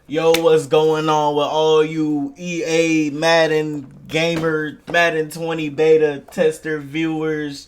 Yo, what's going on with all you EA Madden gamer, Madden 20 beta tester viewers,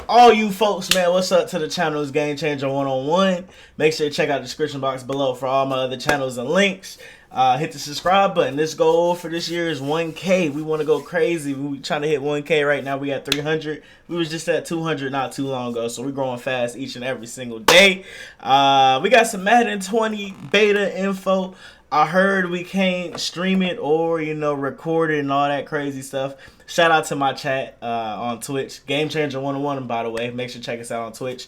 all you folks, man? What's up to the channel's Game Changer 101? Make sure to check out the description box below for all my other channels and links. Hit the subscribe button. This goal for this year is 1K. We want to go crazy. We trying to hit 1K right now. We at 300. We was just at 200 not too long ago, so we're growing fast each and every single day. We got some Madden 20 beta info. I heard we can't stream it or, record it and all that crazy stuff. Shout out to my chat on Twitch. Game Changer 101, by the way. Make sure to check us out on Twitch.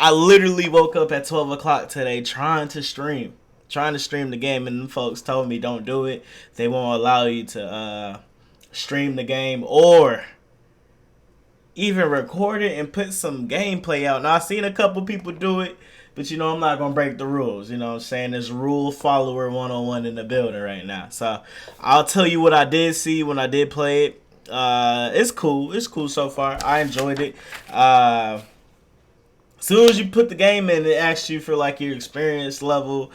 I literally woke up at 12 o'clock today trying to stream the game, and them folks told me don't do it. They won't allow you to stream the game or even record it and put some gameplay out. Now, I've seen a couple people do it, but I'm not going to break the rules. You know what I'm saying? There's rule follower 101 in the building right now. So I'll tell you what I did see when I did play it. It's cool. It's cool so far. I enjoyed it. As soon as you put the game in, it asks you for like your experience level.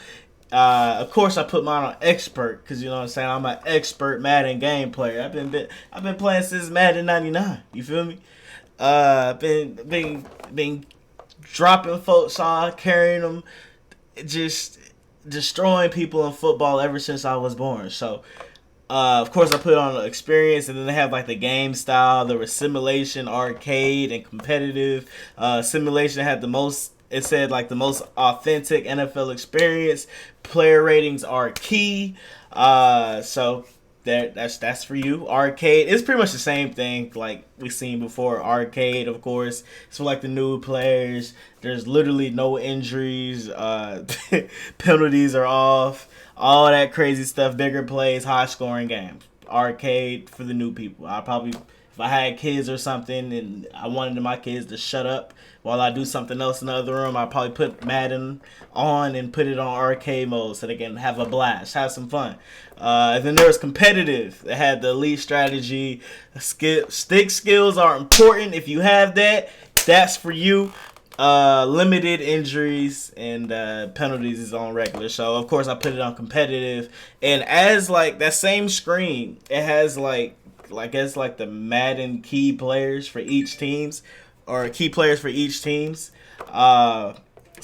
Of course, I put mine on expert because you know what I'm saying. I'm an expert Madden game player. I've been playing since Madden '99. You feel me? Been dropping folks on, carrying them, just destroying people in football ever since I was born. So, of course, I put on experience, and then they have like the game style. There was simulation, arcade, and competitive. Simulation had the most. It said like the most authentic NFL experience. Player ratings are key. So that's for you. Arcade, it's pretty much the same thing like we've seen before. Arcade, of course, it's for like the new players. There's literally no injuries. Penalties are off. All that crazy stuff. Bigger plays, high scoring games. Arcade for the new people. I probably, if I had kids or something and I wanted my kids to shut up while I do something else in the other room, I'd probably put Madden on and put it on arcade mode so they can have a blast, have some fun. And then there was competitive. It had the elite strategy. Stick skills are important. If you have that, that's for you. Limited injuries and penalties is on regular. So of course I put it on competitive. And as like that same screen, it has like it's like the Madden key players for each teams, or key players for each teams. So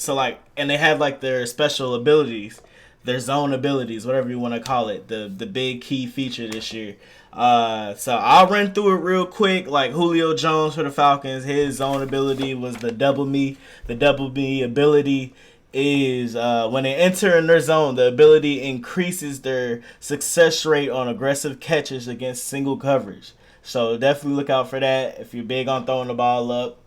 like, and they have like their special abilities, their zone abilities, whatever you want to call it, the big key feature this year. So I'll run through it real quick. Like Julio Jones for the Falcons, his zone ability was the double me. The double me ability is when they enter in their zone, the ability increases their success rate on aggressive catches against single coverage. So definitely look out for that. If you're big on throwing the ball up,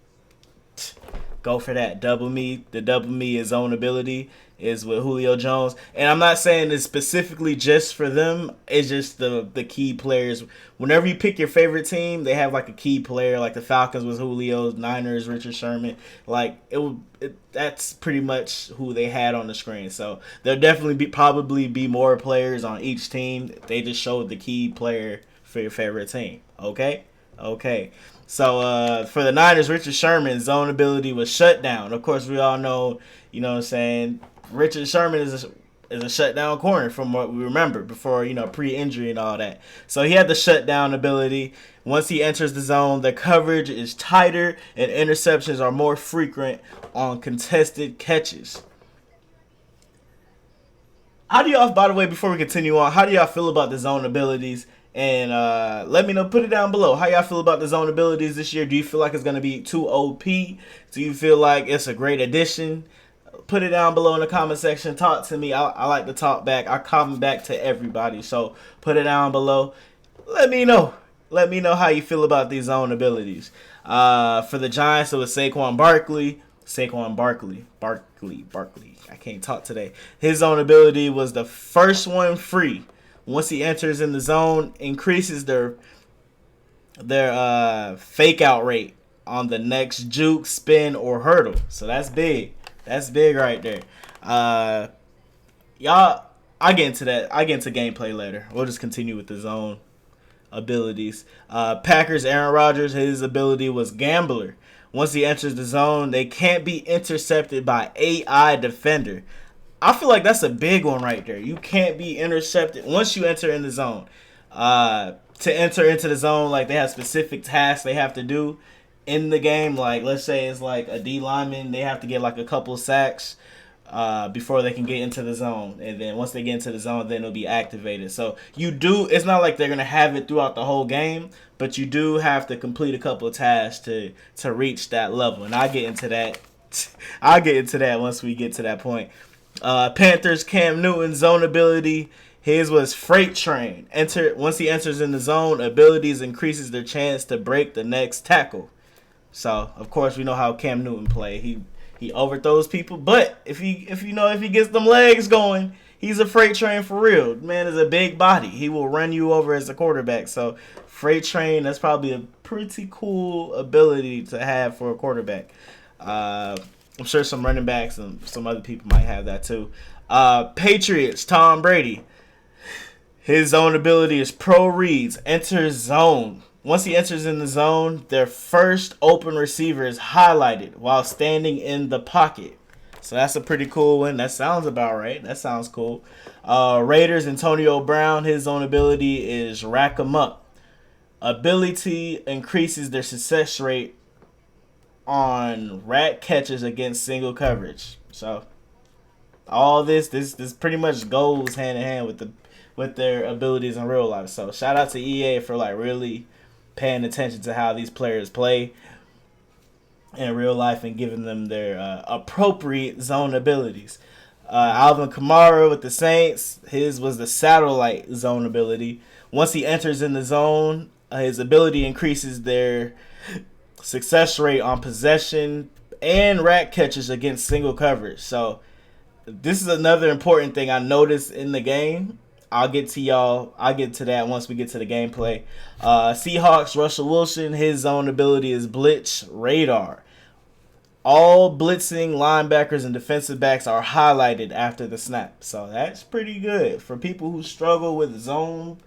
go for that. Double me. The double me is zone ability is with Julio Jones. And I'm not saying it's specifically just for them. It's just the key players. Whenever you pick your favorite team, they have like a key player. Like the Falcons was Julio, Niners, Richard Sherman. Like that's pretty much who they had on the screen. So there'll definitely probably be more players on each team. They just showed the key player for your favorite team. Okay? So for the Niners, Richard Sherman's zone ability was shutdown. Of course, we all know, you know what I'm saying, Richard Sherman is a shutdown corner from what we remember before, pre-injury and all that. So he had the shutdown ability. Once he enters the zone, the coverage is tighter and interceptions are more frequent on contested catches. How do y'all, by the way, before we continue on, how do y'all feel about the zone abilities? And let me know, put it down below. How y'all feel about the zone abilities this year? Do you feel like it's going to be too OP? Do you feel like it's a great addition? Put it down below in the comment section. Talk to me. I like to talk back. I comment back to everybody. So put it down below. Let me know. Let me know how you feel about these zone abilities. For the Giants, it was Saquon Barkley. Barkley. I can't talk today. His zone ability was the first one free. Once he enters in the zone, increases their fake out rate on the next juke, spin, or hurdle. So that's big. That's big right there. Y'all, I get into that. I get into gameplay later. We'll just continue with the zone abilities. Packers, Aaron Rodgers, his ability was Gambler. Once he enters the zone, they can't be intercepted by AI defender. I feel like that's a big one right there. You can't be intercepted once you enter in the zone. To enter into the zone, like they have specific tasks they have to do in the game. Like let's say it's like a D lineman, they have to get like a couple sacks before they can get into the zone, and then once they get into the zone, then it'll be activated. So you do. It's not like they're gonna have it throughout the whole game, but you do have to complete a couple of tasks to reach that level. And I'll get into that. I'll get into that once we get to that point. Panthers Cam Newton zone ability. His was Freight Train. Once he enters in the zone, abilities increases their chance to break the next tackle. So of course we know how Cam Newton play. He overthrows people, but if he gets them legs going, he's a freight train for real. Man is a big body. He will run you over as a quarterback. So Freight Train, that's probably a pretty cool ability to have for a quarterback. I'm sure some running backs and some other people might have that too. Patriots, Tom Brady. His zone ability is Pro Reads. Enters zone. Once he enters in the zone, their first open receiver is highlighted while standing in the pocket. So that's a pretty cool one. That sounds about right. That sounds cool. Raiders, Antonio Brown. His zone ability is Rack 'em Up. Ability increases their success rate on rat catches against single coverage. So all this pretty much goes hand in hand with their abilities in real life. So shout out to EA for like really paying attention to how these players play in real life and giving them their appropriate zone abilities. Alvin Kamara with the Saints, his was the satellite zone ability. Once he enters in the zone, his ability increases their success rate on possession and rat catches against single coverage. So this is another important thing I noticed in the game. I'll get to that once we get to the gameplay. Seahawks, Russell Wilson, his zone ability is Blitz Radar. All blitzing linebackers and defensive backs are highlighted after the snap. So that's pretty good for people who struggle with zone,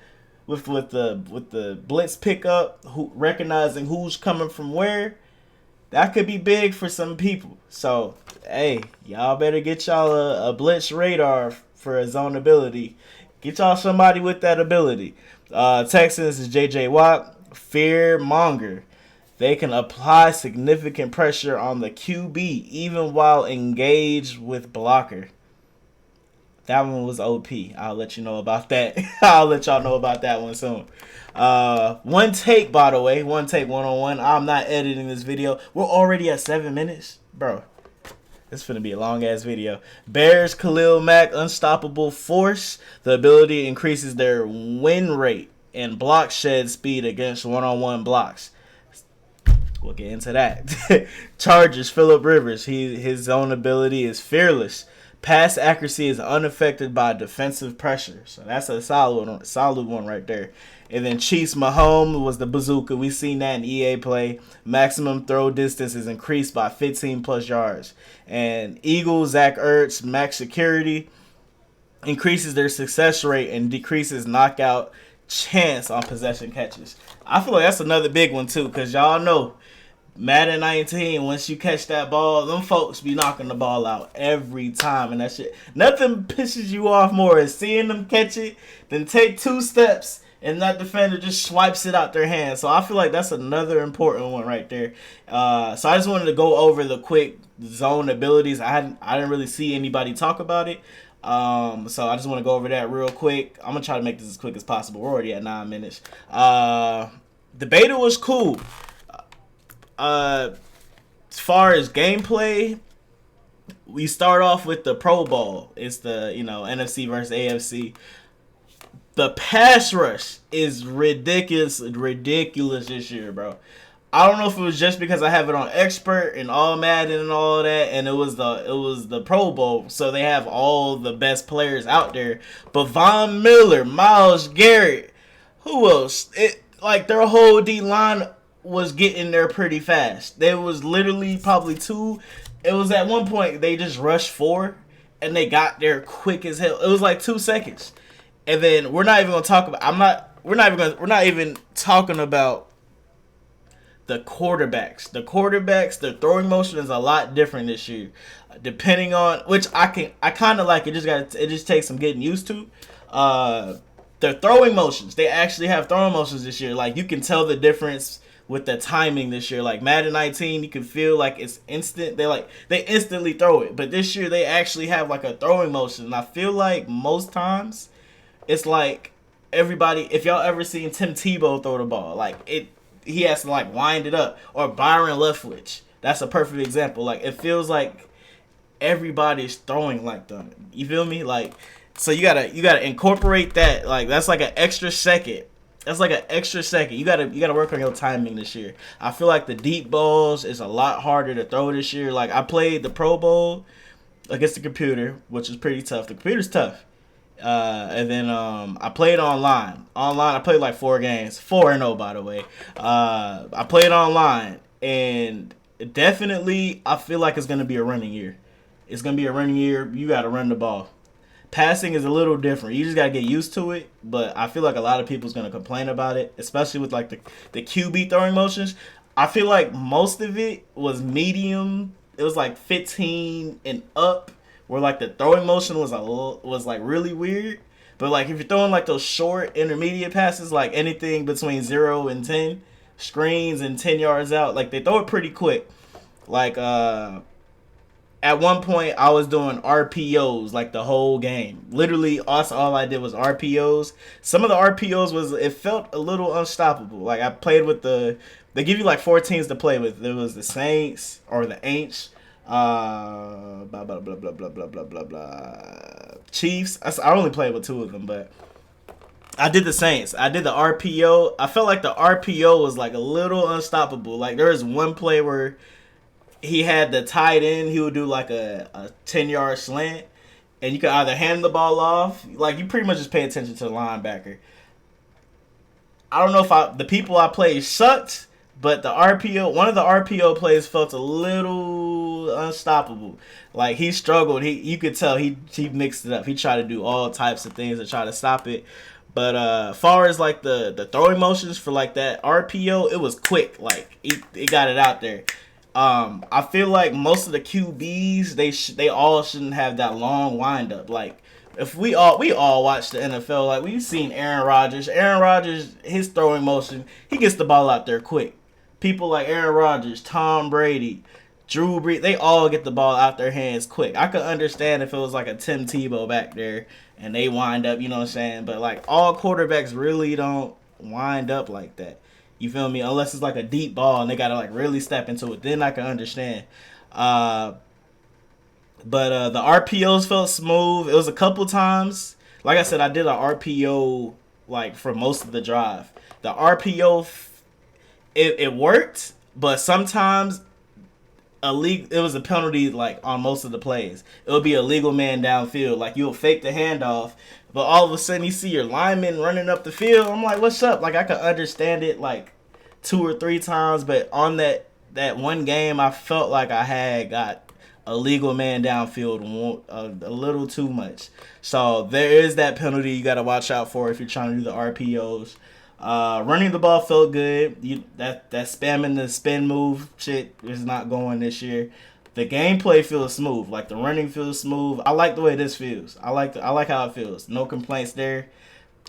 with the blitz pickup, recognizing who's coming from where. That could be big for some people. So hey, y'all better get y'all a Blitz Radar for a zone ability. Get y'all somebody with that ability. Texans is J.J. Watt. Fear Monger. They can apply significant pressure on the QB even while engaged with blocker. That one was OP. I'll let you know about that. I'll let y'all know about that one soon. One take, by the way. One take 101. I'm not editing this video. We're already at 7 minutes. Bro, this is finna be a long-ass video. Bears, Khalil Mack, Unstoppable Force. The ability increases their win rate and block shed speed against one-on-one blocks. We'll get into that. Chargers, Phillip Rivers. His own ability is Fearless. Pass accuracy is unaffected by defensive pressure. So that's a solid one right there. And then Chiefs, Mahomes was the bazooka. We seen that in EA play. Maximum throw distance is increased by 15 plus yards. And Eagles, Zach Ertz, max security increases their success rate and decreases knockout chance on possession catches. I feel like that's another big one too, because y'all know Madden 19, once you catch that ball, them folks be knocking the ball out every time. And that shit, nothing pisses you off more is seeing them catch it, then take 2 steps, and that defender just swipes it out their hand. So I feel like that's another important one right there. So I just wanted to go over the quick zone abilities. I didn't really see anybody talk about it. So I just want to go over that real quick. I'm going to try to make this as quick as possible. We're already at 9 minutes. The beta was cool. As far as gameplay, we start off with the Pro Bowl. It's the, NFC versus AFC. The pass rush is ridiculous this year, bro. I don't know if it was just because I have it on expert and all Madden and all that, and it was the Pro Bowl, so they have all the best players out there. But Von Miller, Myles Garrett, who else? Their whole D line was getting there pretty fast. There was literally probably 2. It was at one point they just rushed 4, and they got there quick as hell. It was like 2 seconds. And then we're not even gonna talk about. We're not even talking about the quarterbacks, their throwing motion is a lot different this year, depending on which I kind of like. It just takes some getting used to. Their throwing motions, they actually have throwing motions this year. Like you can tell the difference with the timing this year. Like Madden 19, you can feel like it's instant. They instantly throw it, but this year they actually have like a throwing motion. And I feel like most times it's like everybody. If y'all ever seen Tim Tebow throw the ball, like he has to like wind it up, or Byron Leftwich. That's a perfect example. Like it feels like everybody's throwing like them. You feel me? Like so you gotta incorporate that. Like that's like an extra second. That's like an extra second. You gotta work on your timing this year. I feel like the deep balls is a lot harder to throw this year. Like I played the Pro Bowl against the computer, which is pretty tough. The computer's tough. And then I played online. I played like 4 games. 4-0 by the way. I played online, and definitely I feel like it's gonna be a running year. It's gonna be a running year. You gotta run the ball. Passing is a little different. You just gotta get used to it. But I feel like a lot of people's gonna complain about it, especially with like the QB throwing motions. I feel like most of it was medium. It was like 15 and up, where like the throwing motion was like really weird. But like if you're throwing like those short intermediate passes, like anything between 0 and 10 screens and 10 yards out, like they throw it pretty quick. Like at one point I was doing RPOs like the whole game. Literally all I did was RPOs. Some of the RPOs it felt a little unstoppable. Like I played with they give you like 4 teams to play with. There was the Saints or the Aints. Blah blah blah blah blah blah blah blah blah. Chiefs. I only played with 2 of them, but I did the Saints. I did the RPO. I felt like the RPO was like a little unstoppable. Like there was one play where he had the tight end. He would do like a 10-yard slant, and you could either hand the ball off. Like you pretty much just pay attention to the linebacker. I don't know if the people I played sucked, but one of the RPO plays felt a little unstoppable. Like he struggled. You could tell he mixed it up. He tried to do all types of things to try to stop it. But as far as like the throwing motions for like that RPO, it was quick. Like it got it out there. I feel like most of the QBs they all shouldn't have that long windup. Like if we all watch the NFL, like we've seen Aaron Rodgers. Aaron Rodgers, his throwing motion, he gets the ball out there quick. People like Aaron Rodgers, Tom Brady, Drew Brees, they all get the ball out their hands quick. I could understand if it was like a Tim Tebow back there and they wind up, you know what I'm saying? But like all quarterbacks really don't wind up like that. You feel me? Unless it's like a deep ball and they gotta like really step into it, then I can understand. But the RPOs felt smooth. It was a couple times. Like I said, I did an RPO like for most of the drive. The RPO, it worked, but sometimes it was a penalty like on most of the plays. It would be a legal man downfield. Like you'll fake the handoff, but all of a sudden you see your lineman running up the field. I'm like, what's up? Like I could understand it like 2 or 3 times, but on that one game, I felt like I had got a legal man downfield a little too much. So there is that penalty you got to watch out for if you're trying to do the RPOs. Running the ball felt good. That spamming the spin move shit is not going this year. The gameplay feels smooth. Like the running feels smooth. I like the way this feels. I like how it feels. No complaints there.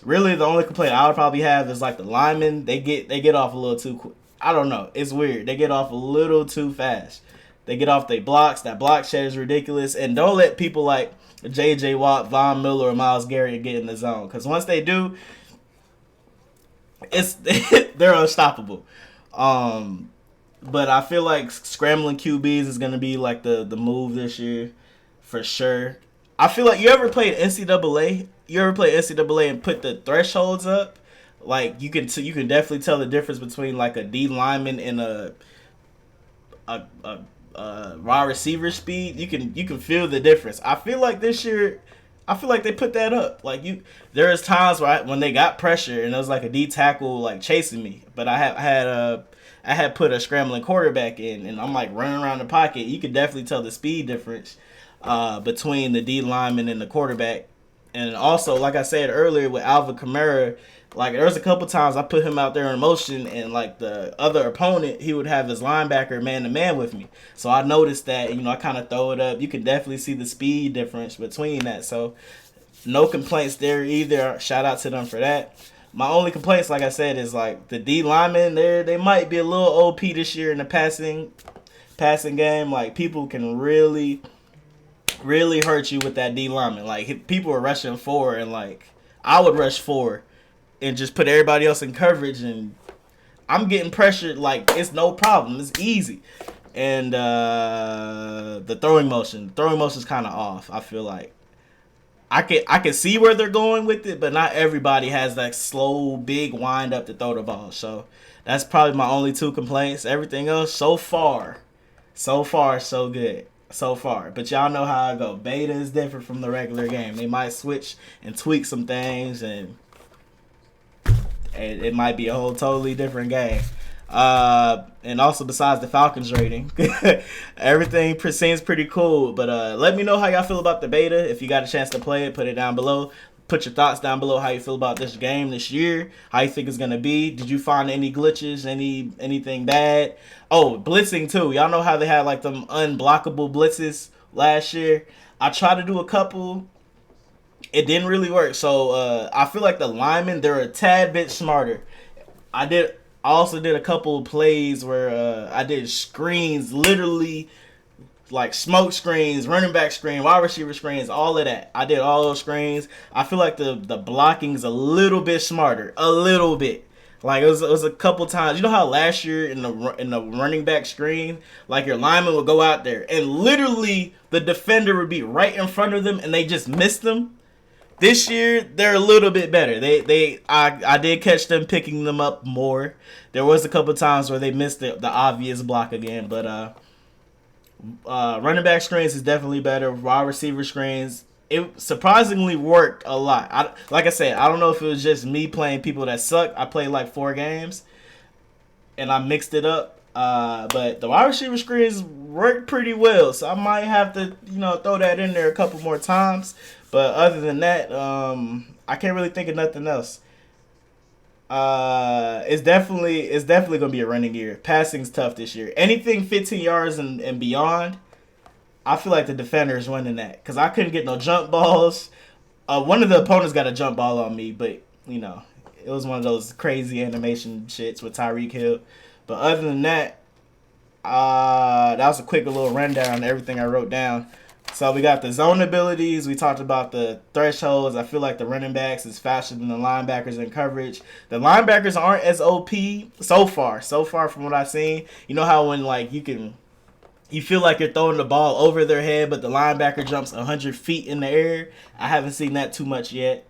Really, the only complaint I would probably have is like the linemen. They get off a little too quick. I don't know. It's weird. They get off a little too fast. They get off their blocks. That block shed is ridiculous. And don't let people like J.J. Watt, Von Miller, or Myles Garrett get in the zone. Because once they do, they're unstoppable. But I feel like scrambling QBs is gonna be like the move this year, for sure. I feel like you ever played NCAA? You ever played NCAA and put the thresholds up? Like you can definitely tell the difference between like a D lineman and a wide receiver speed. You can feel the difference. I feel like this year, I feel like they put that up. Like there is times when they got pressure and it was like a D tackle like chasing me, but I had put a scrambling quarterback in, and I'm like running around the pocket. You could definitely tell the speed difference between the D lineman and the quarterback. And also, like I said earlier with Alvin Kamara, like there was a couple times I put him out there in motion, and like the other opponent, he would have his linebacker man to man with me. So I noticed that, I kind of throw it up. You can definitely see the speed difference between that. So no complaints there either. Shout out to them for that. My only complaints, like I said, is like the D linemen. They might be a little OP this year in the passing game. Like people can really hurt you with that D lineman. Like people are rushing four, and like I would rush four and just put everybody else in coverage, and I'm getting pressured like it's no problem. It's easy. And the throwing motion is kind of off. I feel like I can see where they're going with it, but not everybody has that slow, big wind up to throw the ball. So that's probably my only two complaints. Everything else so far, so good. So far. But y'all know how I go. Beta is different from the regular game. They might switch and tweak some things, and it might be a whole totally different game. And also besides the Falcons rating, everything seems pretty cool. But let me know how y'all feel about the beta. If you got a chance to play it, put it down below. Put your thoughts down below how you feel about this game this year, how you think it's gonna be. Did you find any glitches, anything bad? Oh, blitzing too. Y'all know how they had like them unblockable blitzes last year. I tried to do a couple. It didn't really work. So I feel like the linemen, they're a tad bit smarter. I also did a couple of plays where I did screens, literally like smoke screens, running back screen, wide receiver screens, all of that. I did all those screens. I feel like the blocking's a little bit smarter, a little bit. Like it was a couple times. You know how last year in the running back screen, like your lineman would go out there and literally the defender would be right in front of them and they just missed them. This year they're a little bit better. I did catch them picking them up more. There was a couple times where they missed the obvious block again, but running back screens is definitely better. Wide receiver screens, it surprisingly worked a lot. Like I said, I don't know if it was just me playing people that suck. I played like 4 games, and I mixed it up. But the wide receiver screens worked pretty well, so I might have to throw that in there a couple more times. But other than that, I can't really think of nothing else. It's definitely gonna be a running year. Passing's tough this year. Anything 15 yards and beyond, I feel like the defender's winning that because I couldn't get no jump balls. One of the opponents got a jump ball on me, but it was one of those crazy animation shits with Tyreek Hill. But other than that, that was a quick little rundown of everything I wrote down. So we got the zone abilities. We talked about the thresholds. I feel like the running backs is faster than the linebackers in coverage. The linebackers aren't as OP so far from what I've seen. You know how when like you feel like you're throwing the ball over their head, but the linebacker jumps 100 feet in the air. I haven't seen that too much yet.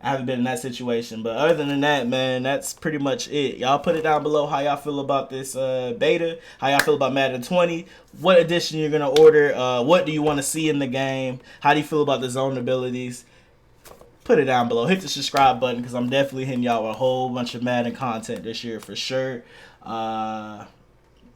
I haven't been in that situation. But other than that, man, that's pretty much it. Y'all put it down below how y'all feel about this beta, how y'all feel about Madden 20, what edition you're going to order, what do you want to see in the game, how do you feel about the zone abilities. Put it down below. Hit the subscribe button because I'm definitely hitting y'all with a whole bunch of Madden content this year for sure.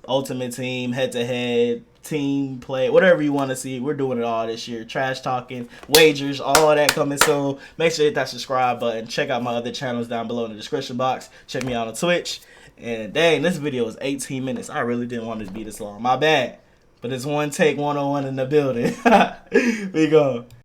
Ultimate Team, head-to-head, team play, whatever you want to see. We're doing it all this year. Trash talking, wagers, all of that coming soon. Make sure you hit that subscribe button. Check out my other channels down below in the description box. Check me out on Twitch. And dang, this video was 18 minutes. I really didn't want it to be this long. My bad. But it's one take 101 in the building. We go.